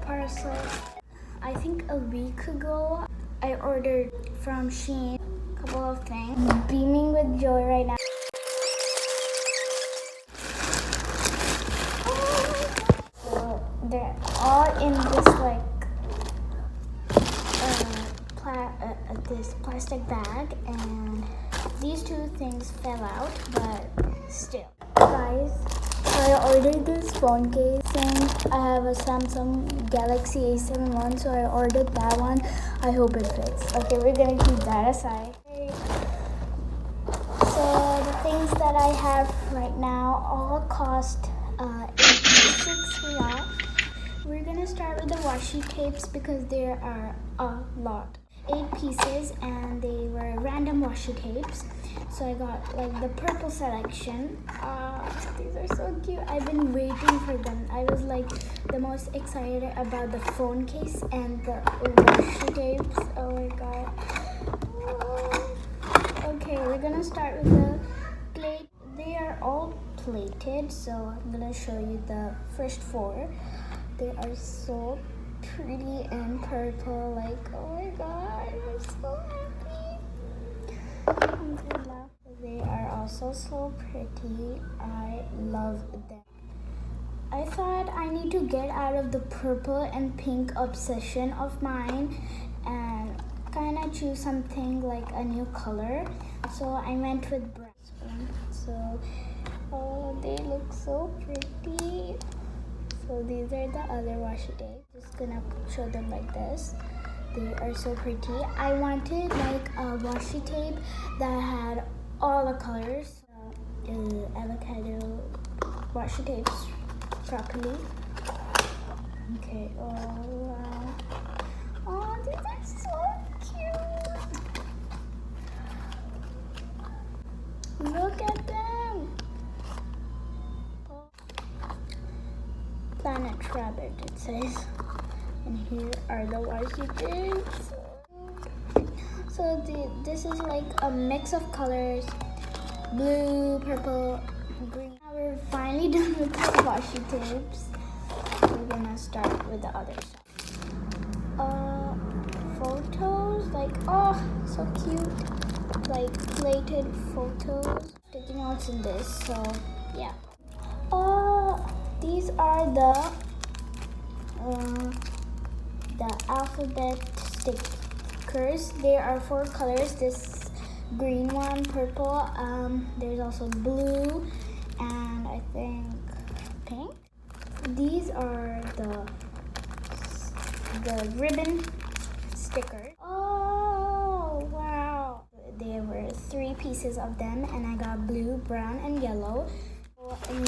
parcel. I think a week ago, I ordered from Shein a couple of things. I'm beaming with joy right now. So they're all in this this plastic bag, and these two things fell out, but still. Guys, I ordered this phone case and I have a Samsung Galaxy A7 one, so I ordered that one. I hope it fits. Okay, we're gonna keep that aside. So the things that I have right now all cost 86 riyal. We're gonna start with the washi tapes because there are a lot. 8 pieces and they were random washi tapes. So I got like the purple selection. These are so cute. I've been waiting for them. I was like the most excited about the phone case and the washi tapes. Oh my god. Okay, we're gonna start with the plate. They are all plated, so I'm gonna show you the first 4. They are so pretty and purple, like oh my god, I'm so happy. They are also so pretty. I love them. I thought I need to get out of the purple and pink obsession of mine and kind of choose something like a new color, so I went with brown. So oh, they look so pretty. So these are the other washi tapes. Just gonna show them like this. They are so pretty. I wanted like a washi tape that had all the colors. Avocado washi tapes properly. Okay. Oh wow. Oh, these are so cute. Look at them. Planet Rabbit, it says. And here are the washi tapes. So this is like a mix of colors: blue, purple, green. Now we're finally done with the washi tapes. We're gonna start with the other side. Photos, like oh, so cute. Like plated photos. Taking notes in this, so yeah. These are the alphabet stickers. There are 4 colors. This green one, purple. There's also blue, and I think pink. These are the ribbon stickers. Oh wow! There were 3 pieces of them, and I got blue, brown, and yellow.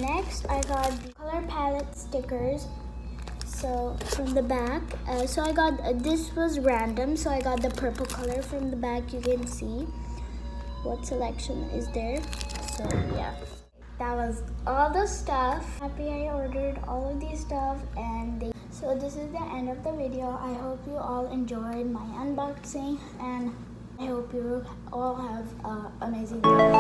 Next, I got the color palette stickers. So from the back, so I got this was random. So I got the purple color from the back. You can see what selection is there. So yeah, that was all the stuff. Happy I ordered all of these stuff, and so this is the end of the video. I hope you all enjoyed my unboxing, and I hope you all have an amazing day.